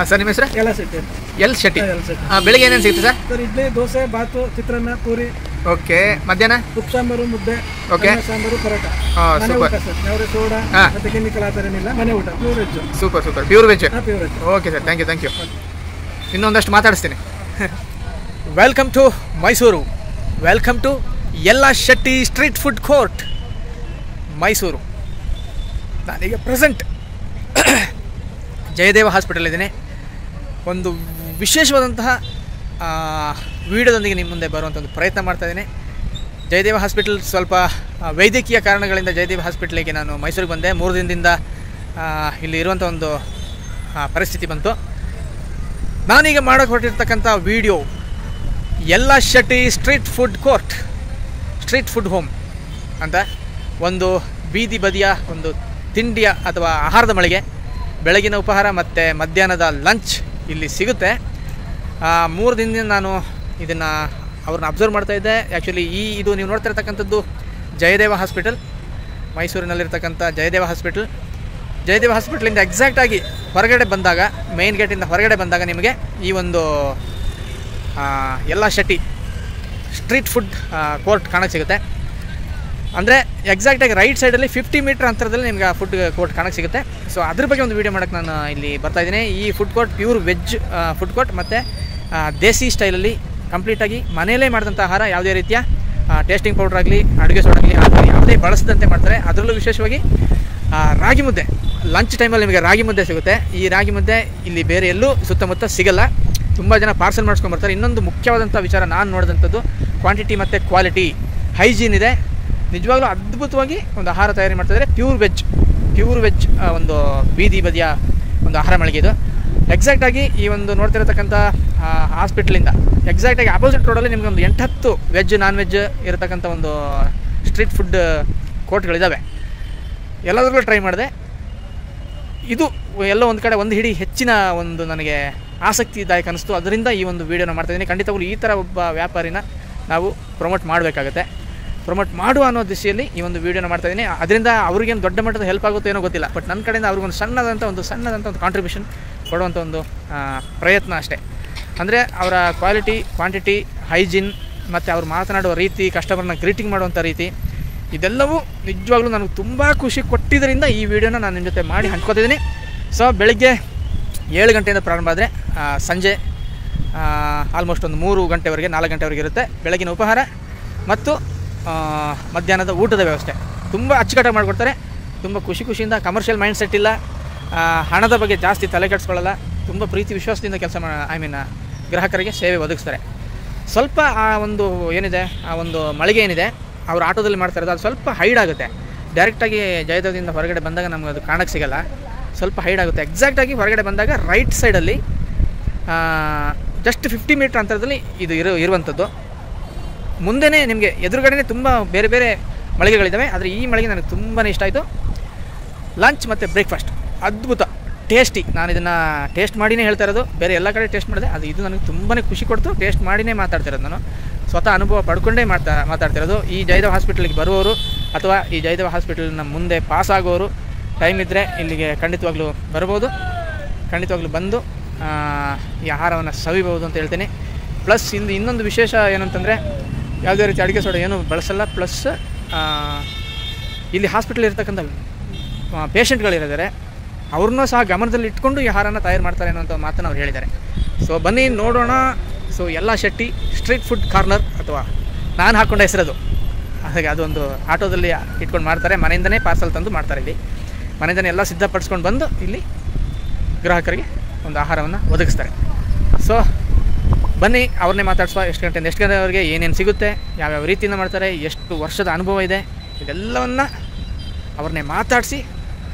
Sir ನಿಮ್ಮ ಹೆಸರು? ಎಲ್ಲ ಶೆಟ್ಟಿ. ಎಲ್ ಶೆಟ್ಟಿ. ಬೆಳಿಗ್ಗೆ ಏನೇನು ಸಿಗುತ್ತೆ ಸರ್? ಸರ್ ಇಡ್ಲಿ, ದೋಸೆ, ಬಾತು, ಚಿತ್ರಾನ್ನ, ಪೂರಿ. ಓಕೆ. ಮಧ್ಯಾಹ್ನ ಉಪ್ಪು ಸಾಂಬಾರು, ಮುದ್ದೆ, ಓಕೆ, ಸಾಂಬಾರು, ಪರೋಟ. ಮನೆ ಸೂಪರ್ ಊಟ ಸರ್. ಯಾವುದೇ ಸೋಡಾ ಮತ್ತೆ ಕೆಮಿಕಲ್ ಆ ಥರ ಏನಿಲ್ಲ. ಮನೆ ಊಟ, pure veg. Super super, pure veg. Pure veg. Okay sir, thank you. ಇನ್ನೊಂದಷ್ಟು ಮಾತಾಡಿಸ್ತೀನಿ. Welcome to Mysuru. Welcome to L Shetty street food court Mysuru. ನಾನೀಗ ಪ್ರೆಸೆಂಟ್ ಜಯದೇವ ಹಾಸ್ಪಿಟಲ್ ಇದ್ದೀನಿ. ಒಂದು ವಿಶೇಷವಾದಂತಹ ವಿಡಿಯೋದೊಂದಿಗೆ ನಿಮ್ಮ ಮುಂದೆ ಬರುವಂಥ ಒಂದು ಪ್ರಯತ್ನ ಮಾಡ್ತಾಯಿದ್ದೀನಿ. ಜಯದೇವ ಹಾಸ್ಪಿಟಲ್ ಸ್ವಲ್ಪ ವೈದ್ಯಕೀಯ ಕಾರಣಗಳಿಂದ ಜಯದೇವ ಹಾಸ್ಪಿಟ್ಲಿಗೆ ನಾನು ಮೈಸೂರಿಗೆ ಬಂದೆ. 3 ದಿನದಿಂದ ಇಲ್ಲಿ ಇರುವಂಥ ಒಂದು ಪರಿಸ್ಥಿತಿ ಬಂತು. ನಾನೀಗ ಮಾಡೋಕ್ಕೆ ಹೊರಟಿರ್ತಕ್ಕಂಥ ವಿಡಿಯೋ ಎಲ್ಲ Shetty street food court, street food home ಅಂತ ಒಂದು ಬೀದಿ ಬದಿಯ ಒಂದು ತಿಂಡಿಯ ಅಥವಾ ಆಹಾರದ ಮಳಿಗೆ. ಬೆಳಗಿನ ಉಪಹಾರ ಮತ್ತು ಮಧ್ಯಾಹ್ನದ ಲಂಚ್ ಇಲ್ಲಿ ಸಿಗುತ್ತೆ. 3 ದಿನದಿಂದ ನಾನು ಇದನ್ನು ಅವ್ರನ್ನ ಅಬ್ಸರ್ವ್ ಮಾಡ್ತಾಯಿದ್ದೆ. ಆ್ಯಕ್ಚುಲಿ ಇದು ನೀವು ನೋಡ್ತಾ ಇರ್ತಕ್ಕಂಥದ್ದು ಜಯದೇವ ಹಾಸ್ಪಿಟಲ್, ಮೈಸೂರಿನಲ್ಲಿರ್ತಕ್ಕಂಥ ಜಯದೇವ ಹಾಸ್ಪಿಟಲ್. ಜಯದೇವ ಹಾಸ್ಪಿಟ್ಲಿಂದ ಎಕ್ಸಾಕ್ಟಾಗಿ ಹೊರಗಡೆ ಬಂದಾಗ, ಮೇನ್ ಗೇಟಿಂದ ಹೊರಗಡೆ ಬಂದಾಗ ನಿಮಗೆ ಈ ಒಂದು ಎಲ್ಲ ಶೆಟ್ಟಿ ಸ್ಟ್ರೀಟ್ ಫುಡ್ ಕೋರ್ಟ್ ಕಾಣಕ್ಕೆ ಸಿಗುತ್ತೆ. ಅಂದರೆ ಎಕ್ಸಾಕ್ಟಾಗಿ ರೈಟ್ ಸೈಡಲ್ಲಿ 50 ಮೀಟ್ರ್ ಅಂತರದಲ್ಲಿ ನಿಮ್ಗೆ ಆ ಫುಡ್ ಕೋರ್ಟ್ ಕಾಣಕ್ಕೆ ಸಿಗುತ್ತೆ. ಸೊ ಅದ್ರ ಬಗ್ಗೆ ಒಂದು ವೀಡಿಯೋ ಮಾಡೋಕ್ಕೆ ನಾನು ಇಲ್ಲಿ ಬರ್ತಾಯಿದ್ದೀನಿ. ಈ food court pure veg food court ಮತ್ತು ದೇಸಿ ಸ್ಟೈಲಲ್ಲಿ ಕಂಪ್ಲೀಟಾಗಿ ಮನೆಯಲ್ಲೇ ಮಾಡಿದಂಥ ಆಹಾರ. ಯಾವುದೇ ರೀತಿಯ ಟೇಸ್ಟಿಂಗ್ ಪೌಡ್ರ್ ಆಗಲಿ, ಅಡುಗೆ ಸೋಡಾ ಆಗಲಿ ಯಾವುದೇ ಬಳಸದಂತೆ ಮಾಡ್ತಾರೆ. ಅದರಲ್ಲೂ ವಿಶೇಷವಾಗಿ ರಾಗಿ ಮುದ್ದೆ, ಲಂಚ್ ಟೈಮಲ್ಲಿ ನಿಮಗೆ ರಾಗಿ ಮುದ್ದೆ ಸಿಗುತ್ತೆ. ಈ ರಾಗಿ ಮುದ್ದೆ ಇಲ್ಲಿ ಬೇರೆ ಎಲ್ಲೂ ಸುತ್ತಮುತ್ತ ಸಿಗಲ್ಲ. ತುಂಬ ಜನ ಪಾರ್ಸಲ್ ಮಾಡಿಸ್ಕೊಂಬರ್ತಾರೆ. ಇನ್ನೊಂದು ಮುಖ್ಯವಾದಂಥ ವಿಚಾರ ನಾನು ನೋಡಿದಂಥದ್ದು ಕ್ವಾಂಟಿಟಿ ಮತ್ತು ಕ್ವಾಲಿಟಿ, ಹೈಜೀನ್ ಇದೆ. ನಿಜವಾಗ್ಲೂ ಅದ್ಭುತವಾಗಿ ಒಂದು ಆಹಾರ ತಯಾರಿ ಮಾಡ್ತಾಯಿದ್ದಾರೆ. ಪ್ಯೂರ್ ವೆಜ್ ಒಂದು ಬೀದಿ ಬದಿಯ ಒಂದು ಆಹಾರ ಮಳಿಗೆ ಇದು. ಎಕ್ಸಾಕ್ಟಾಗಿ ಈ ಒಂದು ನೋಡ್ತಿರತಕ್ಕಂಥ ಹಾಸ್ಪಿಟ್ಲಿಂದ ಎಕ್ಸಾಕ್ಟಾಗಿ ಆಪೋಸಿಟ್ ರೋಡಲ್ಲಿ ನಿಮಗೆ ಒಂದು 8-10 ವೆಜ್ ನಾನ್ ವೆಜ್ ಇರತಕ್ಕಂಥ ಒಂದು ಸ್ಟ್ರೀಟ್ ಫುಡ್ ಕೋರ್ಟ್ಗಳಿದ್ದಾವೆ. ಎಲ್ಲದರಲ್ಲೂ ಟ್ರೈ ಮಾಡಿದೆ. ಇದು ಎಲ್ಲೋ ಒಂದು ಕಡೆ ಒಂದು ಹಿಡಿ ಹೆಚ್ಚಿನ ಒಂದು ನನಗೆ ಆಸಕ್ತಿದಾಯಕ ಅನ್ನಿಸ್ತು. ಅದರಿಂದ ಈ ಒಂದು ವೀಡಿಯೋನ ಮಾಡ್ತಾಯಿದ್ದೀನಿ. ಖಂಡಿತವಾಗ್ಲೂ ಈ ಥರ ಒಬ್ಬ ವ್ಯಾಪಾರಿನ ನಾವು ಪ್ರಮೋಟ್ ಮಾಡಬೇಕಾಗುತ್ತೆ. ಪ್ರಮೋಟ್ ಮಾಡುವ ಅನ್ನೋ ದಿಶೆಯಲ್ಲಿ ಈ ಒಂದು ವೀಡಿಯೋನ ಮಾಡ್ತಾಯಿದ್ದೀನಿ. ಅದರಿಂದ ಅವ್ರಿಗೇನು ದೊಡ್ಡ ಮಟ್ಟದ ಹೆಲ್ಪ್ ಆಗುತ್ತೋ ಏನೋ ಗೊತ್ತಿಲ್ಲ, ಬಟ್ ನನ್ನ ಕಡೆಯಿಂದ ಅವ್ರಿಗೊಂದು ಸಣ್ಣದಂಥ ಒಂದು ಕಾಂಟ್ರಿಬ್ಯೂಷನ್ ಕೊಡುವಂಥ ಒಂದು ಪ್ರಯತ್ನ ಅಷ್ಟೇ. ಅಂದರೆ ಅವರ ಕ್ವಾಲಿಟಿ, ಕ್ವಾಂಟಿಟಿ, ಹೈಜೀನ್ ಮತ್ತು ಅವ್ರು ಮಾತನಾಡುವ ರೀತಿ, ಕಸ್ಟಮರ್ನ ಗ್ರೀಟಿಂಗ್ ಮಾಡುವಂಥ ರೀತಿ, ಇದೆಲ್ಲವೂ ನಿಜವಾಗ್ಲೂ ನನಗೆ ತುಂಬ ಖುಷಿ ಕೊಟ್ಟಿದ್ದರಿಂದ ಈ ವಿಡಿಯೋನ ನಾನು ನಿಮ್ಮ ಜೊತೆ ಮಾಡಿ ಹಂಚ್ಕೋತಿದ್ದೀನಿ. ಸೊ ಬೆಳಗ್ಗೆ 7 ಗಂಟೆಯಿಂದ ಪ್ರಾರಂಭ ಆದರೆ ಸಂಜೆ ಆಲ್ಮೋಸ್ಟ್ ಒಂದು 3 ಗಂಟೆವರೆಗೆ 4 ಗಂಟೆವರೆಗೆ ಇರುತ್ತೆ ಬೆಳಗಿನ ಉಪಹಾರ ಮತ್ತು ಮಧ್ಯಾಹ್ನದ ಊಟದ ವ್ಯವಸ್ಥೆ. ತುಂಬ ಅಚ್ಚುಕಟ್ಟಾಗಿ ಮಾಡಿಕೊಡ್ತಾರೆ. ತುಂಬ ಖುಷಿಯಿಂದ, ಕಮರ್ಷಿಯಲ್ ಮೈಂಡ್ ಸೆಟ್ ಇಲ್ಲ, ಹಣದ ಬಗ್ಗೆ ಜಾಸ್ತಿ ತಲೆ ಕೆಡಿಸ್ಕೊಳ್ಳಲ್ಲ. ತುಂಬ ಪ್ರೀತಿ ವಿಶ್ವಾಸದಿಂದ ಕೆಲಸ ಗ್ರಾಹಕರಿಗೆ ಸೇವೆ ಒದಗಿಸ್ತಾರೆ. ಸ್ವಲ್ಪ ಆ ಒಂದು ಏನಿದೆ, ಆ ಒಂದು ಮಳಿಗೆ ಏನಿದೆ ಅವ್ರು ಆಟೋದಲ್ಲಿ ಮಾಡ್ತಾ ಇರೋದು, ಅದು ಸ್ವಲ್ಪ ಹೈಡ್ ಆಗುತ್ತೆ. ಡೈರೆಕ್ಟಾಗಿ ಜಯದೇವದಿಂದ ಹೊರಗಡೆ ಬಂದಾಗ ನಮ್ಗೆ ಅದು ಕಾಣಕ್ಕೆ ಸಿಗಲ್ಲ, ಸ್ವಲ್ಪ ಹೈಡ್ ಆಗುತ್ತೆ. ಎಕ್ಸಾಕ್ಟಾಗಿ ಹೊರಗಡೆ ಬಂದಾಗ ರೈಟ್ ಸೈಡಲ್ಲಿ ಜಸ್ಟ್ 50 ಮೀಟ್ರ್ ಅಂತರದಲ್ಲಿ ಇದು ಇರುವಂಥದ್ದು. ಮುಂದೆನೇ ನಿಮಗೆ ಎದುರುಗಡೆನೇ ತುಂಬ ಬೇರೆ ಬೇರೆ ಮಳಿಗೆಗಳಿದ್ದಾವೆ. ಆದರೆ ಈ ಮಳಿಗೆ ನನಗೆ ತುಂಬಾ ಇಷ್ಟ ಆಯಿತು. ಲಂಚ್ ಮತ್ತು ಬ್ರೇಕ್ಫಾಸ್ಟ್ ಅದ್ಭುತ, ಟೇಸ್ಟಿ. ನಾನು ಇದನ್ನು ಟೇಸ್ಟ್ ಮಾಡಿನೇ ಹೇಳ್ತಾ ಇರೋದು, ಬೇರೆ ಎಲ್ಲ ಕಡೆ ಟೇಸ್ಟ್ ಮಾಡಿದೆ. ಇದು ನನಗೆ ತುಂಬಾ ಖುಷಿ ಕೊಡ್ತು. ಟೇಸ್ಟ್ ಮಾಡಿನೇ ಮಾತಾಡ್ತಿರೋದು, ನಾನು ಸ್ವತಃ ಅನುಭವ ಪಡ್ಕೊಂಡೇ ಮಾತಾಡ್ತಿರೋದು. ಈ ಜಯದೇವ ಹಾಸ್ಪಿಟ್ಲಿಗೆ ಬರುವವರು ಅಥವಾ ಈ ಜಯದೇವ ಹಾಸ್ಪಿಟಲ್ನ ಮುಂದೆ ಪಾಸ್ ಆಗೋರು ಟೈಮ್ ಇದ್ದರೆ ಇಲ್ಲಿಗೆ ಖಂಡಿತವಾಗ್ಲೂ ಬರ್ಬೋದು. ಖಂಡಿತವಾಗ್ಲೂ ಬಂದು ಈ ಆಹಾರವನ್ನು ಸವಿಬಹುದು ಅಂತ ಹೇಳ್ತೀನಿ. ಪ್ಲಸ್ ಇಲ್ಲಿ ಇನ್ನೊಂದು ವಿಶೇಷ ಏನಂತಂದರೆ ಯಾವುದೇ ರೀತಿ ಅಡುಗೆ ಸೋಡಾ ಏನೂ ಬಳಸಲ್ಲ. ಪ್ಲಸ್ ಇಲ್ಲಿ ಹಾಸ್ಪಿಟಲ್ ಇರ್ತಕ್ಕಂಥ ಪೇಷಂಟ್ಗಳಿದ್ದಾರೆ, ಅವ್ರನ್ನೂ ಸಹ ಗಮನದಲ್ಲಿ ಇಟ್ಕೊಂಡು ಈ ಆಹಾರನ ತಯಾರು ಮಾಡ್ತಾರೆ ಅನ್ನೋಂಥ ಮಾತನ್ನು ಅವ್ರು ಹೇಳಿದ್ದಾರೆ. ಸೊ ಬನ್ನಿ ನೋಡೋಣ. ಸೊ ಎಲ್ಲ ಶೆಟ್ಟಿ ಸ್ಟ್ರೀಟ್ ಫುಡ್ ಕಾರ್ನರ್, ಅಥವಾ ನಾನು ಹಾಕ್ಕೊಂಡ ಹೆಸರದು. ಹಾಗೆ ಅದೊಂದು ಆಟೋದಲ್ಲಿ ಇಟ್ಕೊಂಡು ಮಾಡ್ತಾರೆ. ಮನೆಯಿಂದನೇ ಪಾರ್ಸಲ್ ತಂದು ಮಾಡ್ತಾರೆ. ಇಲ್ಲಿ ಮನೆಯಿಂದನೇ ಎಲ್ಲ ಸಿದ್ಧಪಡಿಸ್ಕೊಂಡು ಬಂದು ಇಲ್ಲಿ ಗ್ರಾಹಕರಿಗೆ ಒಂದು ಆಹಾರವನ್ನು ಒದಗಿಸ್ತಾರೆ. ಸೊ ಬನ್ನಿ ಅವ್ರನ್ನೇ ಮಾತಾಡಿಸುವ. ಎಷ್ಟು ಗಂಟೆವರೆಗೆ ಏನೇನು ಸಿಗುತ್ತೆ, ಯಾವ್ಯಾವ ರೀತಿಯಿಂದ ಮಾಡ್ತಾರೆ, ಎಷ್ಟು ವರ್ಷದ ಅನುಭವ ಇದೆ, ಇದೆಲ್ಲವನ್ನು ಅವ್ರನ್ನೇ ಮಾತಾಡಿಸಿ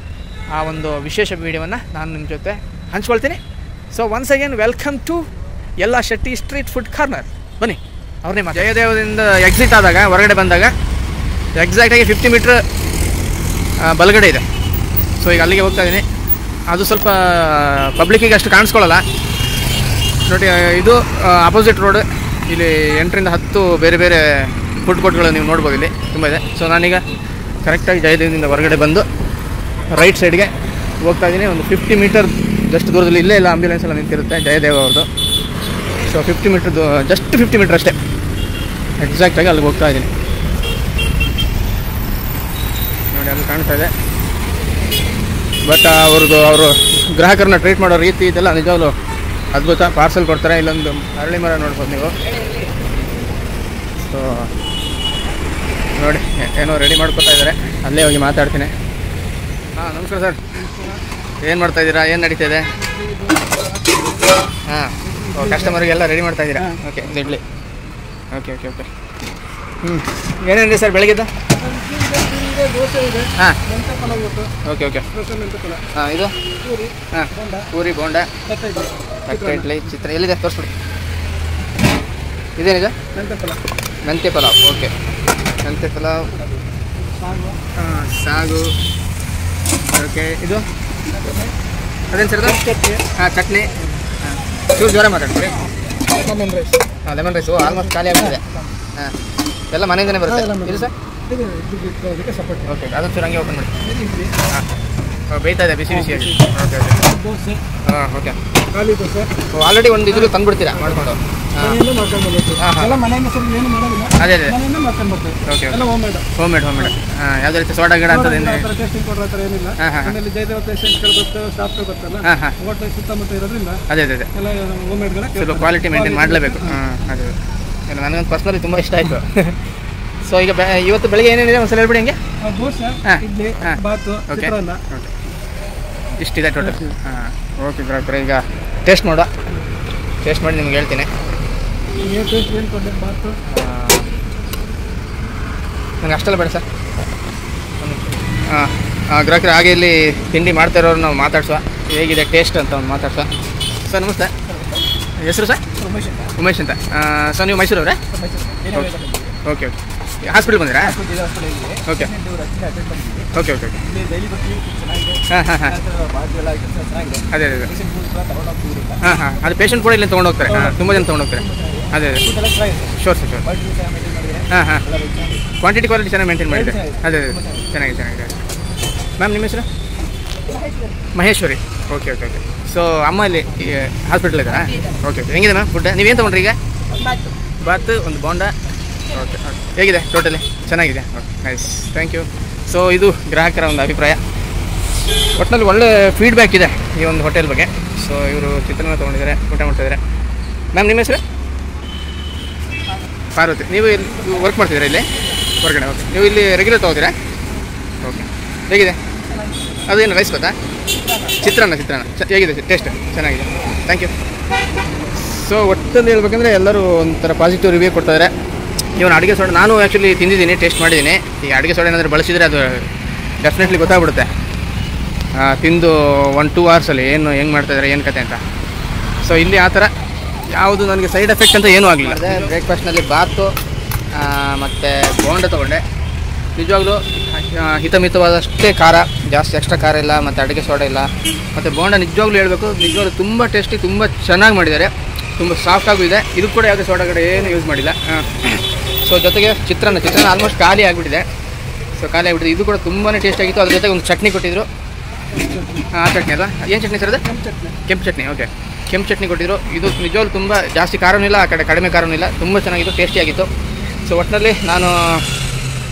ಆ ಒಂದು ವಿಶೇಷ ವೀಡಿಯೋವನ್ನು ನಾನು ನಿಮ್ಮ ಜೊತೆ ಹಂಚ್ಕೊಳ್ತೀನಿ. So once again welcome to L Shetty street food corner. ಬನ್ನಿ ಅವ್ರನ್ನೇ ಜಯದೇವದಿಂದ ಎಕ್ಸಿಟ್ ಆದಾಗ ಹೊರಗಡೆ ಬಂದಾಗ ಎಕ್ಸಾಕ್ಟಾಗಿ 50 ಮೀಟ್ರ್ ಬಲಗಡೆ ಇದೆ. ಸೊ ಈಗ ಅಲ್ಲಿಗೆ ಹೋಗ್ತಾ ಇದ್ದೀನಿ. ಅದು ಸ್ವಲ್ಪ ಪಬ್ಲಿಕ್ಕಿಗೆ ಅಷ್ಟು ಕಾಣಿಸ್ಕೊಳ್ಳಲ್ಲ ನೋಡಿ. ಇದು ಅಪೋಸಿಟ್ ರೋಡ್. ಇಲ್ಲಿ 8ರಿಂದ 10 ಬೇರೆ ಬೇರೆ ಫುಡ್ ಕೋರ್ಟ್ಗಳು ನೀವು ನೋಡ್ಬೋದು, ಇಲ್ಲಿ ತುಂಬ ಇದೆ. ಸೊ ನಾನೀಗ ಕರೆಕ್ಟಾಗಿ ಜಯದೇವದಿಂದ ಹೊರಗಡೆ ಬಂದು ರೈಟ್ ಸೈಡ್ಗೆ ಹೋಗ್ತಾ ಇದ್ದೀನಿ. ಒಂದು 50 ಮೀಟರ್ ಜಸ್ಟ್ ದೂರದಲ್ಲಿ ಇಲ್ಲೇ ಇಲ್ಲ ಆಂಬ್ಯುಲೆನ್ಸ್ ಎಲ್ಲ ನಿಂತಿರುತ್ತೆ ಜಯದೇವ್ ಅವ್ರದ್ದು. ಸೊ 50 ಮೀಟ್ರದ್ದು, ಜಸ್ಟ್ 50 ಮೀಟ್ರ್ ಅಷ್ಟೇ, ಎಕ್ಸಾಕ್ಟಾಗಿ ಅಲ್ಲಿಗೆ ಹೋಗ್ತಾ ಇದ್ದೀನಿ ನೋಡಿ, ಅಲ್ಲಿ ಕಾಣ್ತಾ ಇದೆ. ಬಟ್ ಅವರು ಗ್ರಾಹಕರನ್ನ ಟ್ರೀಟ್ ಮಾಡೋ ರೀತಿ ಇದೆಲ್ಲ ನಿಜವಾಗ್ಲೂ ಅದ್ಭುತ. ಪಾರ್ಸೆಲ್ ಕೊಡ್ತಾರೆ. ಇಲ್ಲೊಂದು ಅರಳಿ ಮರ ನೋಡ್ಬೋದು ನೀವು. ಸೊ ನೋಡಿ, ಏನೋ ರೆಡಿ ಮಾಡ್ಕೊತಾ ಇದ್ದಾರೆ, ಅಲ್ಲೇ ಹೋಗಿ ಮಾತಾಡ್ತೀನಿ. ಹಾಂ, ನಮಸ್ಕಾರ ಸರ್. ಏನು ಮಾಡ್ತಾಯಿದ್ದೀರಾ? ಏನು ನಡೀತಿದೆ? ಹಾಂ, ಕಸ್ಟಮರಿಗೆಲ್ಲ ರೆಡಿ ಮಾಡ್ತಾ ಇದ್ದೀರಾ? Okay, idli. Okay okay okay. ಏನೇನಿದೆ ಸರ್ ಬೆಳಗ್ಗೆದು? ದೋಸೆ ಇದೆ, ಹಾಂ, ಪಲಾವ್, ಓಕೆ ಓಕೆ. ಹಾಂ, ಇದು ಹಾಂ, ಪೂರಿ, ಬೋಂಡ, ತಟ್ಟೆ ಇಡ್ಲಿ, ಚಿತ್ರ. ಎಲ್ಲಿದೆ ತೋರಿಸ್ಬಿಡಿ. ಇದೇನಿದೆ? ಮೆಂತ್ಯ ಪಲಾವ್. ಓಕೆ, ಮೆಂತ್ಯ ಪಲಾವ್, ಸಾಗು. ಓಕೆ, ಇದು ಅದೇನು ಸರ್? ಹಾಂ, ಚಟ್ನಿ. ಹಾಂ, ಚೂರು ಜ್ವರ ಮಾತಾಡ್ತೀರಿ. Lemon rice. ಹಾಂ, ಲೆಮನ್ ರೈಸು ಆಲ್ಮೋಸ್ಟ್ ಖಾಲಿ ಆಗ್ತಿದೆ. ಹಾಂ, ಎಲ್ಲ ಮನೆಯಿಂದನೇ ಬರುತ್ತೆ. ಇದು ಸರ್? ಓಕೆ, ಅದೊಂದು ಚೂರು ಹಂಗೆ ಓಪನ್ ಮಾಡಿ. ಹಾಂ, ಬೇಯ್ತಾ ಇದೆ ಬಿಸಿ ಬಿಸಿಯಾಗಿ. Okay okay. ದೋಸೆ. ಹಾಂ, ಓಕೆ. ಖಾಲಿ ದೋಸೆ. ಆಲ್ರೆಡಿ ಒಂದು ಇದ್ರು ತಂದುಬಿಡ್ತೀರಾ ಮಾಡ್ಕೊಂಡು? ಮನೆಯಿಂದ ಮಾಡ್ಕೊಂಡು ಬರ್ಬೇಕು. ಎಲ್ಲ ಮನೆಯಿಂದ ಸರಿ ಏನು ಮಾಡೋದಿಲ್ಲ, ಅದೇ ಅದೇ. ಮನೆಯಿಂದ ಮಾಡ್ಕೊಂಡು ಬರ್ತೀವಿ. ಓಕೆ, ಎಲ್ಲ ಹೋಮ್ ಮೇಡ್. Home made. ಹಾಂ, ಯಾವುದೇ ರೀತಿ ಸೋಡಾ ಗಿಡ ಅಂತದೇನು? ಟೇಸ್ಟಿಂಗ್ ಪೌಡರ್ ಆ ಥರ ಏನಿಲ್ಲ. ಆಮೇಲೆ ಜಯದೇವ ಪೇಷಂಟ್ಗಳು ಬರ್ತಾರೆ, ಸ್ಟಾಫ್ಗಳು ಬರ್ತಾರಲ್ಲ, ಹಾಂ ಹಾಂ, ಹೋಟೆಲ್ ಸುತ್ತಮುತ್ತ ಇರೋದ್ರಿಂದ ಅದೇ ಅದೇ ಅದೇ. ಎಲ್ಲ ಹೋಮ್ ಮೇಡ್ಗಳ ಸ್ವಲ್ಪ ಕ್ವಾಲಿಟಿ ಮೇಂಟೈನ್ ಮಾಡಲೇಬೇಕು. ಹಾಂ, ಅದೇ ಇಲ್ಲ, ನನಗೊಂದು ಪರ್ಸ್ನಲಿ ತುಂಬ ಇಷ್ಟ ಆಯಿತು. ಸೊ ಈಗ ಇವತ್ತು ಬೆಳಗ್ಗೆ ಏನೇನಿದೆ ಒಂದ್ಸಲ ಹೇಳ್ಬಿಡಿ ಹಂಗೆ. ದೋಸೆ, ಇಡ್ಲಿ, ಬಾತು, ಓಕೆ ಚಿತ್ರಾನ್ನ. ಓಕೆ, ಇಷ್ಟಿದೆ ಟೋಟಲ್. ಹಾಂ, ಓಕೆ ಬ್ರಾಕ್ರೆ. ಈಗ ಟೇಸ್ಟ್ ಮಾಡಿ ನಿಮ್ಗೆ ಹೇಳ್ತೀನಿ. ಏನು ಟೇಸ್ಟ್ ಏನು ಕೊಟ್ಟೆ? ಬಾತು ನನಗೆ ಅಷ್ಟೆಲ್ಲ ಬೇಡ ಸರ್. ಹಾಂ, ಗ್ರಾಹಕರು ಹಾಗೆ ಇಲ್ಲಿ ತಿಂಡಿ ಮಾಡ್ತಾ ಇರೋರು ನಾವು ಮಾತಾಡ್ಸುವ, ಹೇಗಿದೆ ಟೇಸ್ಟ್ ಅಂತ ಒಂದು ಮಾತಾಡ್ಸುವ. ಸರ್ ನಮಸ್ತೆ, ಹೆಸರು ಸರ್? ಉಮೇಶ್ ಅಂತ. ಸರ್ ನೀವು ಮೈಸೂರವ್ರೆ? Okay okay. ಹಾಸ್ಪಿಟಲ್ ಬಂದಿರಾ? Okay okay okay okay. ಹಾಂ ಹಾಂ ಹಾಂ, ಅದೇ ಅದೇ ಅದೇ. ಹಾಂ ಹಾಂ, ಅದು ಪೇಷಂಟ್ ಕೂಡ ಇಲ್ಲಿ ತೊಗೊಂಡು ಹೋಗ್ತಾರೆ. ಹಾಂ, ತುಂಬ ಜನ ತೊಗೊಂಡು ಹೋಗ್ತಾರೆ. ಅದೇ ಅದೇ, ಶೋರ್ ಸರ್, ಶೋರ್. ಹಾಂ ಹಾಂ, ಕ್ವಾಂಟಿಟಿ ಕ್ವಾಲಿಟಿ ಚೆನ್ನಾಗಿ ಮೇಂಟೈನ್ ಮಾಡಿದೆ. ಅದೇ ಅದೇ, ಚೆನ್ನಾಗಿದೆ. ಮ್ಯಾಮ್ ನಿಮ್ಮ ಹೆಸರು? Maheshwari. Okay okay okay. So ಅಮ್ಮ ಇಲ್ಲಿ ಹಾಸ್ಪಿಟಲ್ ಇದ್ದಾರಾ? Okay okay. ಹೆಂಗಿದೆ ಮ್ಯಾಮ್ ಫುಡ್? ನೀವೇನು ತೊಗೊಂಡ್ರಿ ಈಗ? ಬಾತು, ಒಂದು ಬೋಂಡ. Okay okay. ಹೇಗಿದೆ ಟೋಟಲಿ? ಚೆನ್ನಾಗಿದೆ. Okay, nice, thank you. So ಇದು ಗ್ರಾಹಕರ ಒಂದು ಅಭಿಪ್ರಾಯ. ಒಟ್ಟಿನಲ್ಲಿ ಒಳ್ಳೆ ಫೀಡ್ಬ್ಯಾಕ್ ಇದೆ ಈ ಒಂದು ಹೋಟೆಲ್ ಬಗ್ಗೆ. ಸೊ ಇವರು ಚಿತ್ರಾನ್ನ ತೊಗೊಂಡಿದ್ದಾರೆ, ಊಟ ಮಾಡ್ತಾಯಿದ್ದಾರೆ. ಮ್ಯಾಮ್ ನಿಮ್ಮ ಹೆಸರು? ಪಾರ್ವತಿ. ನೀವು ಇಲ್ಲಿ ವರ್ಕ್ ಮಾಡ್ತಿದ್ದೀರಾ ಇಲ್ಲಿ ಹೊರಗಡೆ? ಓಕೆ. ನೀವು ಇಲ್ಲಿ ರೆಗ್ಯುಲರ್ ತೊಗೋತೀರಾ? ಓಕೆ. ಹೇಗಿದೆ? ಅದೇನು ರೈಸ್ ಗೊತ್ತಾ? ಚಿತ್ರಾನ್ನ. ಹೇಗಿದೆ ಟೇಸ್ಟ್? ಚೆನ್ನಾಗಿದೆ, ಥ್ಯಾಂಕ್ ಯು. ಸೊ ಒಟ್ಟಲ್ಲಿ ಹೇಳ್ಬೇಕಂದ್ರೆ ಎಲ್ಲರೂ ಒಂಥರ ಪಾಸಿಟಿವ್ ರಿವ್ಯೂ ಕೊಡ್ತಾಯಿದ್ದಾರೆ. ಇವನು ಅಡುಗೆ ಸೋಡಾ ನಾನು ಆ್ಯಕ್ಚುಲಿ ತಿಂದಿದ್ದೀನಿ, ಟೇಸ್ಟ್ ಮಾಡಿದ್ದೀನಿ. ಈ ಅಡುಗೆ ಸೋಡಾ ಏನಾದರೂ ಬಳಸಿದರೆ ಅದು ಡೆಫಿನೆಟ್ಲಿ ಗೊತ್ತಾಗ್ಬಿಡುತ್ತೆ ತಿಂದು 1-2 ಅವರ್ಸಲ್ಲಿ ಏನು ಹೆಂಗೆ ಮಾಡ್ತಾಯಿದ್ದಾರೆ, ಏನು ಕತೆ ಅಂತ. ಸೊ ಇಲ್ಲಿ ಆ ಥರ ಯಾವುದು ನನಗೆ ಸೈಡ್ ಎಫೆಕ್ಟ್ ಅಂತ ಏನೂ ಆಗಲಿಲ್ಲ. ಅದೇ ಬ್ರೇಕ್ಫಾಸ್ಟ್ನಲ್ಲಿ ಬಾತು ಮತ್ತು ಬೋಂಡ ತೊಗೊಂಡೆ. ನಿಜವಾಗ್ಲೂ ಹಿತಮಿತವಾದಷ್ಟೇ ಖಾರ, ಜಾಸ್ತಿ ಎಕ್ಸ್ಟ್ರಾ ಖಾರ ಇಲ್ಲ, ಮತ್ತು ಅಡುಗೆ ಸೋಡಾ ಇಲ್ಲ. ಮತ್ತು ಬೋಂಡ ನಿಜವಾಗ್ಲೂ ಹೇಳಬೇಕು, ನಿಜವಾಗ್ಲೂ ತುಂಬ ಟೇಸ್ಟಿ, ತುಂಬ ಚೆನ್ನಾಗಿ ಮಾಡಿದ್ದಾರೆ, ತುಂಬ ಸಾಫ್ಟಾಗೂ ಇದೆ. ಇದು ಕೂಡ ಯಾವುದೇ ಸೋಡಾ ಕಡೆ ಏನು ಯೂಸ್ ಮಾಡಿಲ್ಲ. ಸೊ ಜೊತೆಗೆ ಚಿತ್ರಾನ್ನ ಆಲ್ಮೋಸ್ಟ್ ಖಾಲಿ ಆಗಿಬಿಟ್ಟಿದೆ. ಇದು ಕೂಡ ತುಂಬಾ ಟೇಸ್ಟಾಗಿತ್ತು. ಅದ್ರ ಜೊತೆಗೆ ಒಂದು ಚಟ್ನಿ ಕೊಟ್ಟಿದ್ದರು. ಆ ಚಟ್ನಿ ಅಲ್ಲ, ಏನು ಚಟ್ನಿ ಸರ್ ಅದು? ಕೆಂಪು ಚಟ್ನಿ. ಓಕೆ, ಕೆಂಪು ಚಟ್ನಿ ಕೊಟ್ಟಿದ್ದರು. ಇದು ನಿಜವಾಗ್ಲೂ ತುಂಬ ಜಾಸ್ತಿ ಖಾರನೂ ಇಲ್ಲ, ಆ ಕಡೆ ಕಡಿಮೆ ಖಾರನೂ ಇಲ್ಲ, ತುಂಬ ಚೆನ್ನಾಗಿತ್ತು, ಟೇಸ್ಟಿಯಾಗಿತ್ತು. ಸೊ ಒಟ್ಟಿನಲ್ಲಿ ನಾನು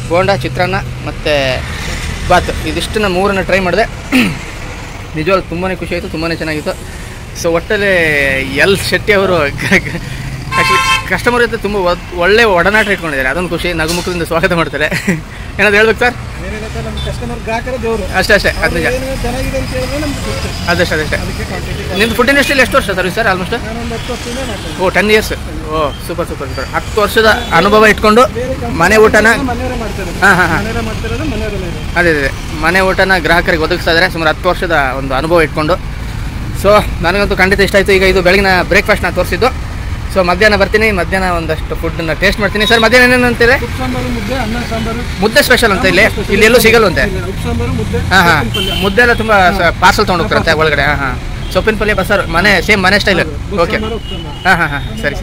ಬೋಂಡ, ಚಿತ್ರಾನ್ನ ಮತ್ತು ಬಾತ್ ಇದಿಷ್ಟನ್ನು 3 ಟ್ರೈ ಮಾಡಿದೆ. ನಿಜವಾಗ್ಲೂ ತುಂಬಾ ಖುಷಿ ಆಯಿತು, ತುಂಬಾ ಚೆನ್ನಾಗಿತ್ತು. ಸೊ ಒಟ್ಟಲ್ಲಿ ಎಲ್ ಶೆಟ್ಟಿ ಅವರು ಆ್ಯಕ್ಚುಲಿ ಕಸ್ಟಮರ್ ಜೊತೆ ತುಂಬ ಒಳ್ಳೆ ಒಡನಾಟ ಇಟ್ಕೊಂಡಿದ್ದಾರೆ. ಅದೊಂದು ಖುಷಿ. ನಗುಮುಖದಿಂದ ಸ್ವಾಗತ ಮಾಡ್ತಾರೆ. ಏನಾದ್ರು ಹೇಳ್ಬೇಕು ಸರ್? ನಮ್ಮ ಕಸ್ಟಮರ್ ಗ್ರಾಹಕರ ದೇವರು. ಅಷ್ಟೇ ಅದು ನಿಜ. ಚೆನ್ನಾಗಿದೆ ಅಂತ ಹೇಳಿದ್ರೆ ನಮ್ಗೆ ಅದಷ್ಟೇ. ನಿಮ್ಮದು ಫುಡ್ ಇಂಡಸ್ಟ್ರಿಯಲ್ಲಿ ಎಷ್ಟು ವರ್ಷ ಸರ್ವಿಸ್ ಸರ್? ಆಲ್ಮೋಸ್ಟ್ 10 ವರ್ಷದಿಂದ ಮಾಡ್ತೀನಿ. ಓ 10 ಇಯರ್ಸ್. ಓ ಸೂಪರ್. 10 ವರ್ಷದ ಅನುಭವ ಇಟ್ಕೊಂಡು ಮನೆ ಊಟನ ಮನೆಯವರೇ ಮಾಡ್ತಾರೆ. ಮನೆಯವರೇ ಮಾಡ್ತಿರೋದು, ಮನೆಯವರೇ. ಅದೇ ಮನೆ ಊಟನ ಗ್ರಾಹಕರಿಗೆ ಒದಗಿಸ್ತಾ ಇದ್ದಾರೆ ಸುಮಾರು 10 ವರ್ಷದ ಒಂದು ಅನುಭವ ಇಟ್ಕೊಂಡು. ಸೊ ನನಗಂತೂ ಖಂಡಿತ ಇಷ್ಟ ಆಯಿತು. ಈಗ ಇದು ಬೆಳಗಿನ ಬ್ರೇಕ್ಫಾಸ್ಟ್ ನಾನು ತೋರಿಸಿದ್ದು. ಸೊ ಮಧ್ಯಾಹ್ನ ಬರ್ತೀನಿ, ಮಧ್ಯಾಹ್ನ ಒಂದಷ್ಟು ಫುಡ್ಡನ್ನು ಟೇಸ್ಟ್ ಮಾಡ್ತೀನಿ. ಸರ್ ಮಧ್ಯಾಹ್ನ ಏನೇನು ಅಂತೀರಿ? ಸಾಂಬಾರು, ಮುದ್ದೆ, ಅನ್ನ ಸಾಂಬಾರು. ಮುದ್ದೆ ಸ್ಪೆಷಲ್ ಅಂತ ಇಲ್ಲಿ ಎಲ್ಲೂ ಸಿಗಲ್ವಂತೆ. ಸಾಂಬಾರು, ಮುದ್ದೆ. ಹಾಂ ಮುದ್ದೆ ಎಲ್ಲ ತುಂಬ ಪಾರ್ಸಲ್ ತೊಗೊಂಡು ಹೋಗ್ತಾರಂತೆ ಒಳಗಡೆ. ಸೊಪ್ಪಿನ ಪಲ್ಯ, ಬಸ್ಸಾರು, ಸೇಮ್ ಮನೆ ಸ್ಟೈಲ್. ಓಕೆ. ಹಾಂ ಸರಿ.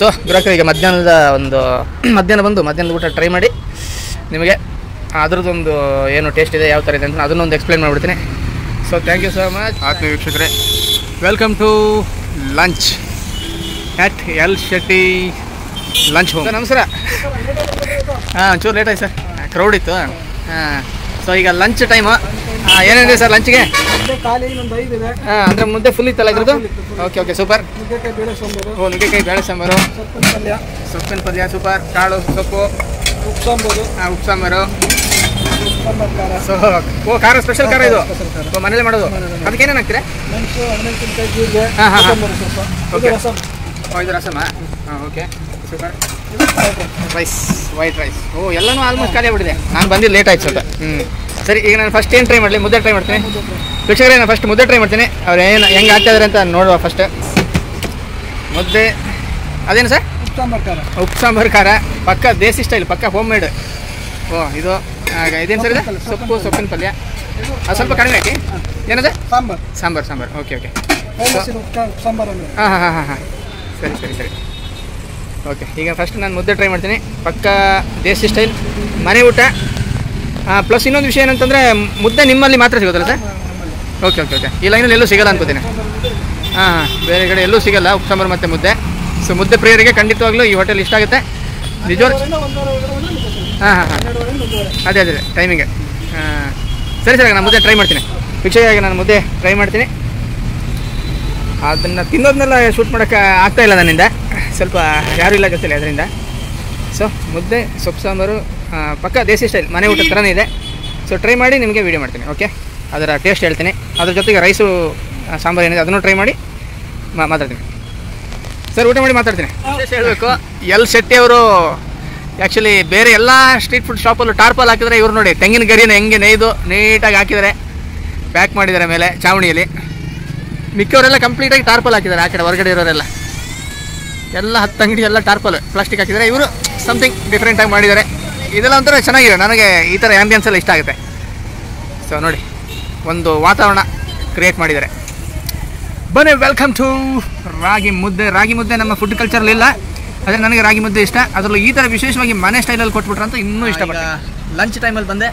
ಸೊ ಗ್ರಾಹಕರು ಈಗ ಮಧ್ಯಾಹ್ನ ಬಂದು ಮಧ್ಯಾಹ್ನದ ಊಟ ಟ್ರೈ ಮಾಡಿ ನಿಮಗೆ ಅದ್ರದ್ದೊಂದು ಏನು ಟೇಸ್ಟ್ ಇದೆ, ಯಾವ ಥರ ಇದೆ ಅಂತ ಅದನ್ನೊಂದು ಎಕ್ಸ್ಪ್ಲೈನ್ ಮಾಡಿಬಿಡ್ತೀನಿ. So thank you so much. ಆತ್ಮೀಯ ವೀಕ್ಷಕರೇ, welcome to lunch at L Shetty lunch home. ನಮಸ್ಕಾರ. ಹಾಂ, ಒಂಚೂರು ಲೇಟ್ ಆಯ್ತು ಸರ್, ಕ್ರೌಡ್ ಇತ್ತು. ಹಾಂ, ಸೊ ಈಗ ಲಂಚ್ ಟೈಮು. ಏನೇನಿದೆ ಸರ್ ಲಂಚ್ಗೆ? ಖಾಲಿ ಇನ್ನೊಂದು 5 ಇದೆ. ಹಾಂ, ಅಂದರೆ ಮುದ್ದೆ ಫುಲ್ ಇತ್ತಲ್ಲ ಇದ್ರದ್ದು? Okay okay, super. ನುಗ್ಗೆಕಾಯಿ ಬೇಳೆ ಸಾಂಬಾರು, ಓ, ನುಗ್ಗೆಕಾಯಿ ಬೇಳೆ ಸಾಂಬಾರು, ಸೊಪ್ಪಿನ ಪಲ್ಯ, ಸೊಪ್ಪಿನ ಪಲ್ಯ, ಸೂಪರ್. ಕಾಳು ಸೊಪ್ಪು, ಉಪ್ಪು ಸಾಂಬಾರು, ಉಪ್ಪು ಸಾಂಬಾರು. ಸಾಂಬಾರು ಖಾರ. ಸೊ ಓ, ಖಾರ, ಸ್ಪೆಷಲ್ ಖಾರ ಇದು. ಸ್ಪೆಷಲ್ ಖಾರ. ಸೊ ಮನೇಲಿ ಮಾಡೋದು. ಅದಕ್ಕೆ ಏನೇನು ಹಾಕ್ತೀರಾ? ಮೆಣಸು, ಒಣಮೆಣಸಿನಕಾಯಿ, ಜೀರಿಗೆ, ಹಾಂ, ಹಾಂ, ಹಾಂ. ಕೊತ್ತಂಬರಿ ಸೊಪ್ಪು, ಓಕೆ. ಇದು ರಸಂ. ಓ, ಇದು ರಸಮ. ಹಾಂ, okay, super. Rice, white rice. ಓ, ಎಲ್ಲನೂ ಆಲ್ಮೋಸ್ಟ್ ಖಾಲಿ ಆಗ್ಬಿಟ್ಟಿದೆ. ನಾನು ಬಂದಿದ್ದು ಲೇಟ್ ಆಯ್ತು ಸ್ವಲ್ಪ. ಸರಿ, ಈಗ ನಾನು ಫಸ್ಟ್ ಏನು ಟ್ರೈ ಮಾಡಲಿ? ಮುದ್ದೆ ಟ್ರೈ ಮಾಡ್ತೀನಿ. ವೀಕ್ಷಕರೇ, ನಾನು ಫಸ್ಟ್ ಮುದ್ದೆ ಟ್ರೈ ಮಾಡ್ತೀನಿ. ಅವ್ರು ಏನು ಹೆಂಗೆ ಆಗ್ತಾ ಇದಾರೆ ಅಂತ ನೋಡುವ. ಫಸ್ಟ್ ಮುದ್ದೆ. ಅದೇನು ಸರ್? ಉಪ್ಪು ಸಾಂಬಾರು ಖಾರ. ಉಪ್ಪು ಸಾಂಬಾರು ಖಾರ, ಪಕ್ಕ ದೇಸಿ ಸ್ಟೈಲ್, ಪಕ್ಕ ಹೋಮ್ ಮೇಡ್. ಓ, ಇದು ಇದೇನು ಸರ್? ಇದೆ ಸೊಪ್ಪು, ಸೊಪ್ಪಿನ ಪಲ್ಯ. ಅದು ಸ್ವಲ್ಪ ಕಡಿಮೆ ಹಾಕಿ. ಏನದೆ? ಸಾಂಬಾರು. ಸಾಂಬಾರು. Okay okay. ಉಪ್ಪು ಸಾಂಬಾರು ಅಂದರೆ ಹಾಂ ಹಾಂ ಹಾಂ ಹಾಂ, ಸರಿ. ಓಕೆ, ಈಗ ಫಸ್ಟ್ ನಾನು ಮುದ್ದೆ ಟ್ರೈ ಮಾಡ್ತೀನಿ. ಪಕ್ಕ ದೇಸಿ ಸ್ಟೈಲ್ ಮನೆ ಊಟ. ಪ್ಲಸ್ ಇನ್ನೊಂದು ವಿಷಯ ಏನಂತಂದರೆ, ಮುದ್ದೆ ನಿಮ್ಮಲ್ಲಿ ಮಾತ್ರ ಸಿಗೋದಲ್ಲ ಸರ್? ಓಕೆ. ಈ ಲೈನಲ್ಲಿ ಎಲ್ಲೂ ಸಿಗಲ್ಲ ಅನ್ಕೋತೀನಿ. ಹಾಂ, ಬೇರೆ ಕಡೆ ಎಲ್ಲೂ ಸಿಗಲ್ಲ ಉಪ್ಪು ಸಾಂಬಾರು ಮತ್ತು ಮುದ್ದೆ. ಸೊ ಮುದ್ದೆ ಪ್ರಿಯರಿಗೆ ಖಂಡಿತವಾಗ್ಲೂ ಈ ಹೋಟೆಲ್ ಇಷ್ಟ ಆಗುತ್ತೆ ನಿಜವಾಗ್ಲೂ. ಹಾಂ, ಅದೇ ಟೈಮಿಂಗ್. ಸರಿ, ನಾನು ಮುದ್ದೆ ಟ್ರೈ ಮಾಡ್ತೀನಿ. ವೀಕ್ಷಕರಾಗಿ ನಾನು ಮುದ್ದೆ ಟ್ರೈ ಮಾಡ್ತೀನಿ. ಅದನ್ನು ತಿನ್ನೋದನ್ನೆಲ್ಲ ಶೂಟ್ ಮಾಡೋಕ್ಕೆ ಆಗ್ತಾಯಿಲ್ಲ ನನ್ನಿಂದ, ಸ್ವಲ್ಪ ಯಾರೂ ಇಲ್ಲ ಗೊತ್ತಿಲ್ಲ ಅದರಿಂದ. ಸೊ ಮುದ್ದೆ, ಸೊಪ್ಪು ಸಾಂಬಾರು, ಪಕ್ಕ ದೇಸಿ ಸ್ಟೈಲ್ ಮನೆ ಊಟ ಥರನೇ ಇದೆ. ಸೊ ಟ್ರೈ ಮಾಡಿ ನಿಮಗೆ ವೀಡಿಯೋ ಮಾಡ್ತೀನಿ. ಓಕೆ, ಅದರ ಟೇಸ್ಟ್ ಹೇಳ್ತೀನಿ. ಅದ್ರ ಜೊತೆಗೆ ರೈಸು, ಸಾಂಬಾರು ಏನಿದೆ ಅದನ್ನು ಟ್ರೈ ಮಾಡಿ ಮಾತಾಡ್ತೀನಿ. ಸರ್, ಊಟ ಮಾಡಿ ಮಾತಾಡ್ತೀನಿ. ಟೇಸ್ಟ್ ಹೇಳಬೇಕು. ಎಲ್ ಶೆಟ್ಟಿ ಅವರು ಆ್ಯಕ್ಚುಲಿ ಬೇರೆ ಎಲ್ಲ ಸ್ಟ್ರೀಟ್ ಫುಡ್ ಶಾಪಲ್ಲೂ ಟಾರ್ಪಲ್ ಹಾಕಿದರೆ, ಇವ್ರು ನೋಡಿ ತೆಂಗಿನ ಗರಿನ ಹೆಂಗೆ ನೇಯ್ದು ನೀಟಾಗಿ ಹಾಕಿದ್ದಾರೆ, ಪ್ಯಾಕ್ ಮಾಡಿದ್ದಾರೆ ಮೇಲೆ ಚಾವಣಿಯಲ್ಲಿ. ಮಿಕ್ಕವರೆಲ್ಲ ಕಂಪ್ಲೀಟಾಗಿ ಟಾರ್ಪಲ್ ಹಾಕಿದ್ದಾರೆ. ಆ ಕಡೆ ಹೊರಗಡೆ ಇರೋರೆಲ್ಲ ಎಲ್ಲ 10 ಅಂಗಡಿ ಎಲ್ಲ ಟಾರ್ಪಲ್ ಪ್ಲಾಸ್ಟಿಕ್ ಹಾಕಿದ್ದಾರೆ. ಇವರು ಸಮಥಿಂಗ್ ಡಿಫ್ರೆಂಟಾಗಿ ಮಾಡಿದ್ದಾರೆ. ಇದೆಲ್ಲ ಒಂಥರ ಚೆನ್ನಾಗಿದೆ. ನನಗೆ ಈ ಥರ ಆ್ಯಂಬಿಯನ್ಸ್ ಎಲ್ಲ ಇಷ್ಟ ಆಗುತ್ತೆ. ಸೊ ನೋಡಿ, ಒಂದು ವಾತಾವರಣ ಕ್ರಿಯೇಟ್ ಮಾಡಿದ್ದಾರೆ. ಬನ್ನಿ, ವೆಲ್ಕಮ್ ಟು ರಾಗಿ ಮುದ್ದೆ. ರಾಗಿ ಮುದ್ದೆ ನಮ್ಮ ಫುಡ್ ಕಲ್ಚರಲ್ಲಿಲ್ಲ, ಆದರೆ ನನಗೆ ರಾಗಿ ಮುದ್ದೆ ಇಷ್ಟ. ಅದರಲ್ಲೂ ಈ ಥರ ವಿಶೇಷವಾಗಿ ಮನೆ ಸ್ಟೈಲಲ್ಲಿ ಕೊಟ್ಬಿಟ್ರೆ ಅಂತ ಇನ್ನೂ ಇಷ್ಟಪಡ್ತೀನಿ. ಲಂಚ್ ಟೈಮಲ್ಲಿ ಬಂದೆ,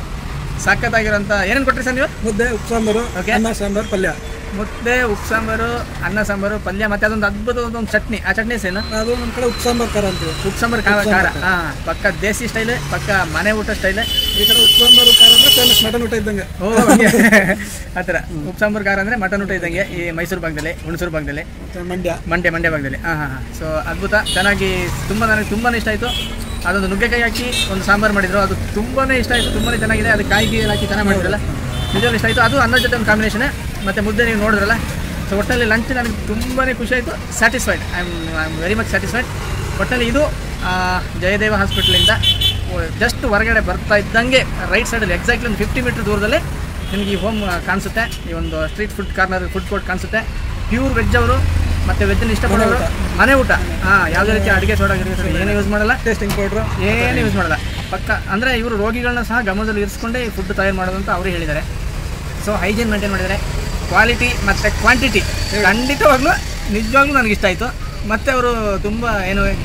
ಸಖತ್ತಾಗಿರೋಂಥ ಏನೇನು ಕೊಟ್ಟರೆ ಸರ್ ನೀವು? ಮುದ್ದೆ, ಉಪ್ಪು ಸಾಂಬಾರು, ಅನ್ನ ಸಾಂಬಾರು, ಪಲ್ಯ. ಮುದ್ದೆ, ಉಪ್ಪು ಸಾಂಬಾರು, ಅನ್ನ ಸಾಂಬಾರು, ಪಲ್ಯ, ಮತ್ತು ಅದೊಂದು ಅದ್ಭುತವಾದೊಂದು ಚಟ್ನಿ. ಆ ಚಟ್ನಿ ಏನು? ಅದು ನಮ್ಮ ಕಡೆ ಉಪ್ಪು ಸಾಂಬಾರು ಖಾರ ಅಂತೀವಿ. ಉಪ್ಪು ಸಾಂಬಾರು ಖಾರ. ಹಾಂ, ಪಕ್ಕ ದೇಸಿ ಸ್ಟೈಲ್, ಪಕ್ಕ ಮನೆ ಊಟ ಸ್ಟೈಲ್. ಈ ಕಡೆ ಉಪ್ಪು ಸಾಂಬಾರು ಖಾರ ಅಂದರೆ ಫೇಮಸ್ ಮಟನ್ ಊಟ ಇದ್ದಂಗೆ. ಓ, ಆ ಥರ ಉಪ್ಪು ಸಾಂಬಾರು ಖಾರ ಅಂದರೆ ಮಟನ್ ಊಟ ಇದ್ದಂಗೆ. ಈ ಮೈಸೂರು ಭಾಗದಲ್ಲಿ, ಹುಣಸೂರು ಭಾಗದಲ್ಲಿ, ಮಂಡ್ಯ ಭಾಗದಲ್ಲಿ. ಹಾಂ. ಸೊ ಅದ್ಭುತ, ಚೆನ್ನಾಗಿ ನನಗೆ ತುಂಬಾ ಇಷ್ಟ ಆಯಿತು. ಅದೊಂದು ನುಗ್ಗೆಕಾಯಿ ಹಾಕಿ ಒಂದು ಸಾಂಬಾರು ಮಾಡಿದ್ರು, ಅದು ತುಂಬಾ ಇಷ್ಟ ಆಯಿತು. ತುಂಬಾ ಚೆನ್ನಾಗಿದೆ. ಅದು ಕಾಯಿ ಹಾಕಿ ಚೆನ್ನಾಗಿ ಮಾಡಿದ್ರಲ್ಲ, ನಿಜವಾಗ್ಲೂ ಇಷ್ಟ ಆಯಿತು. ಅದು ಅನ್ನದ ಜೊತೆ ಒಂದು ಕಾಂಬಿನೇಷನ್. ಮತ್ತು ಮುದ್ದೆ ನೀವು ನೋಡಿದ್ರಲ್ಲ. ಸೊ ಒಟ್ಟಲ್ಲಿ ಲಂಚ್ ನನಗೆ ತುಂಬಾ ಖುಷಿ ಆಯಿತು. Satisfied. I am very much satisfied. ಒಟ್ಟಲ್ಲಿ ಇದು ಜಯದೇವ ಹಾಸ್ಪಿಟ್ಲಿಂದ ಜಸ್ಟ್ ಹೊರಗಡೆ ಬರ್ತಾ ಇದ್ದಂಗೆ ರೈಟ್ ಸೈಡಲ್ಲಿ ಎಕ್ಸಾಕ್ಟ್ಲಿ ಒಂದು 50 ಮೀಟರ್ ದೂರದಲ್ಲಿ ನಿಮಗೆ ಈ ಹೋಮ್ ಕಾಣಿಸುತ್ತೆ. ಈ ಒಂದು street food corner, food court ಕಾಣಿಸುತ್ತೆ. ಪ್ಯೂರ್ ವೆಜ್ ಅವರು, ಮತ್ತು ವೆಜ್ಜನ್ನು ಇಷ್ಟಪಡೋರು. ಮನೆ ಊಟ. ಹಾಂ, ಯಾವುದೇ ರೀತಿ ಅಡುಗೆ ಸೋಡಾ ಏನು ಯೂಸ್ ಮಾಡಲ್ಲ, ಟೇಸ್ಟಿಂಗ್ ಪೌಡ್ರು ಏನು ಯೂಸ್ ಮಾಡಲ್ಲ. ಪಕ್ಕ ಅಂದರೆ ಇವರು ರೋಗಿಗಳನ್ನ ಸಹ ಗಮನದಲ್ಲಿ ಇರಿಸ್ಕೊಂಡೇ ಈ ಫುಡ್ ತಯಾರು ಮಾಡೋದು ಅಂತ ಅವರೇ ಹೇಳಿದ್ದಾರೆ. ಸೊ ಹೈಜೀನ್ ಮೇಂಟೈನ್ ಮಾಡಿದ್ದಾರೆ. ಕ್ವಾಲಿಟಿ ಮತ್ತು ಕ್ವಾಂಟಿಟಿ ಖಂಡಿತವಾಗ್ಲೂ ನಿಜವಾಗ್ಲೂ ನನಗೆ ಇಷ್ಟ ಆಯಿತು. ಮತ್ತು ಅವರು ತುಂಬ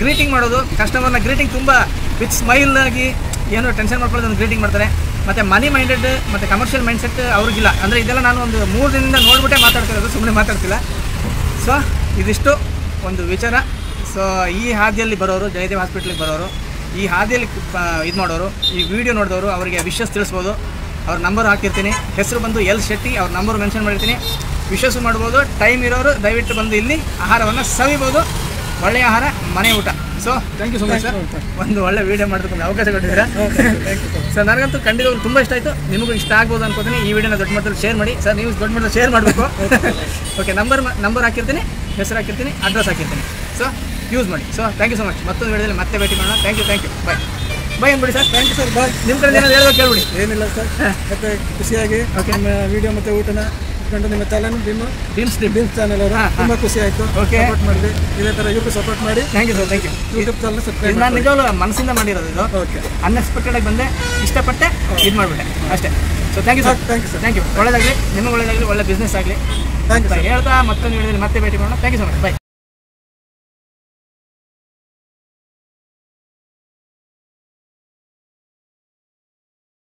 ಗ್ರೀಟಿಂಗ್ ಮಾಡೋದು, ಕಸ್ಟಮರ್ನ ಗ್ರೀಟಿಂಗ್ ತುಂಬ ವಿತ್ ಸ್ಮೈಲ್ ಆಗಿ, ಏನೋ ಟೆನ್ಷನ್ ಮಾಡ್ಕೊಳ್ಳೋದು ಒಂದು ಗ್ರೀಟಿಂಗ್ ಮಾಡ್ತಾರೆ. ಮತ್ತು ಮನಿ ಮೈಂಡೆಡ್ ಮತ್ತು ಕಮರ್ಷಿಯಲ್ ಮೈಂಡ್ಸೆಟ್ ಅವ್ರಿಗಿಲ್ಲ. ಅಂದರೆ ಇದೆಲ್ಲ ನಾನು ಒಂದು 3 ದಿನದಿಂದ ನೋಡ್ಬಿಟ್ಟೆ ಮಾತಾಡ್ತಿರೋದು, ಸುಮ್ಮನೆ ಮಾತಾಡ್ತಿಲ್ಲ. ಸೊ ಇದಿಷ್ಟು ಒಂದು ವಿಚಾರ. ಸೊ ಈ ಹಾದಿಯಲ್ಲಿ ಬರೋರು, ಜಯದೇವ ಹಾಸ್ಪಿಟ್ಲಿಗೆ ಬರೋರು, ಈ ಹಾದಿಯಲ್ಲಿ ಇದು ಮಾಡೋರು, ಈ ವಿಡಿಯೋ ನೋಡಿದವರು ಅವರಿಗೆ ವಿಶಸ್ ತಿಳಿಸ್ಬೋದು. ಅವ್ರ ನಂಬರ್ ಹಾಕಿರ್ತೀನಿ. ಹೆಸರು ಬಂದು ಎಲ್ ಶೆಟ್ಟಿ. ಅವ್ರ ನಂಬರ್ ಮೆನ್ಷನ್ ಮಾಡಿರ್ತೀನಿ. ವಿಶಸ್ಸು ಮಾಡ್ಬೋದು. ಟೈಮ್ ಇರೋರು ದಯವಿಟ್ಟು ಬಂದು ಇಲ್ಲಿ ಆಹಾರವನ್ನು ಸವಿಬೋದು. ಒಳ್ಳೆಯ ಆಹಾರ, ಮನೆ ಊಟ. So thank you so much sir, ಒಂದು ಒಳ್ಳೆ ವೀಡಿಯೋ ಮಾಡೋದಕ್ಕೆ ಅವಕಾಶ ಕೊಟ್ಟಿದ್ದೀರಾ. ಸರ್ ನನಗಂತೂ ಖಂಡಿತವಾಗ್ಲೂ ತುಂಬ ಇಷ್ಟ ಆಯಿತು. ನಿಮಗೂ ಇಷ್ಟ ಆಗ್ಬೋದು ಅನ್ಕೋತೀನಿ. ಈ ವಿಡಿಯೋನ ದೊಡ್ಡ ಮಟ್ಟದಲ್ಲಿ ಶೇರ್ ಮಾಡಿ ಸರ್. ನೀವು ದೊಡ್ಡ ಮಟ್ಟದಲ್ಲಿ ಶೇರ್ ಮಾಡಬೇಕು. ಓಕೆ, ನಂಬರ್ ಹಾಕಿರ್ತೀನಿ, ಹೆಸರು ಹಾಕಿರ್ತೀನಿ, ಅಡ್ರೆಸ್ ಹಾಕಿರ್ತೀನಿ. ಸೊ ಯೂಸ್ ಮಾಡಿ. So thank you so much. ಮತ್ತೊಂದು ವಿಡಿಯೋದಲ್ಲಿ ಮತ್ತೆ ಭೇಟಿ ಮಾಡೋಣ. Thank you. ಬಾಯ್ ಅಂದ್ಬಿಡಿ sir. Thank you sir. Bye. ನಿಮ್ಮ ಕಡೆ ಏನಾದ್ರು ಹೇಳ್ಬೇಕು ಕೇಳ್ಬಿಡಿ. ಏನಿಲ್ಲ ಸರ್, ಮತ್ತೆ ಖುಷಿಯಾಗಿ ನಿಮ್ಮ ವಿಡಿಯೋ ಮತ್ತು ಊಟನ ಇಟ್ಕೊಂಡು ನಿಮ್ಮ ಚಾನಲ್ ಬೀಮ್ಸ್ ಚಾನಲ್ ಅವರು ತುಂಬ ಖುಷಿ ಆಯಿತು. ಸಪೋರ್ಟ್ ಮಾಡಿದ್ವಿ. ಇದೇ ಥರ ಯೂಟ್ಯೂಬ್ ಸಪೋರ್ಟ್ ಮಾಡಿ. Thank you sir. Thank you. YouTube channel subscribe. ನಾನು ನಿಜವಾಗ್ಲೂ ಮನಸ್ಸಿಂದ ಮಾಡಿರೋದು ಇದು. ಓಕೆ, ಅನ್ಎಕ್ಸ್ಪೆಕ್ಟೆಡ್ ಆಗಿ ಬಂದೆ, ಇಷ್ಟಪಟ್ಟೆ, ಇದು ಮಾಡಿಬಿಟ್ಟೆ ಅಷ್ಟೇ. So thank you sir. Thank you. ಒಳ್ಳೆಯದಾಗಲಿ, ನಿಮಗೆ ಒಳ್ಳೆಯದಾಗಲಿ, ಒಳ್ಳೆ ಬಿಸ್ನೆಸ್ ಆಗಲಿ. Thank you. ಹೇಳ್ತಾ ಮತ್ತೊಂದು ವಿಡಿಯೋದಲ್ಲಿ ಮತ್ತೆ ಭೇಟಿ ಮಾಡೋಣ. Thank you so much. Bye.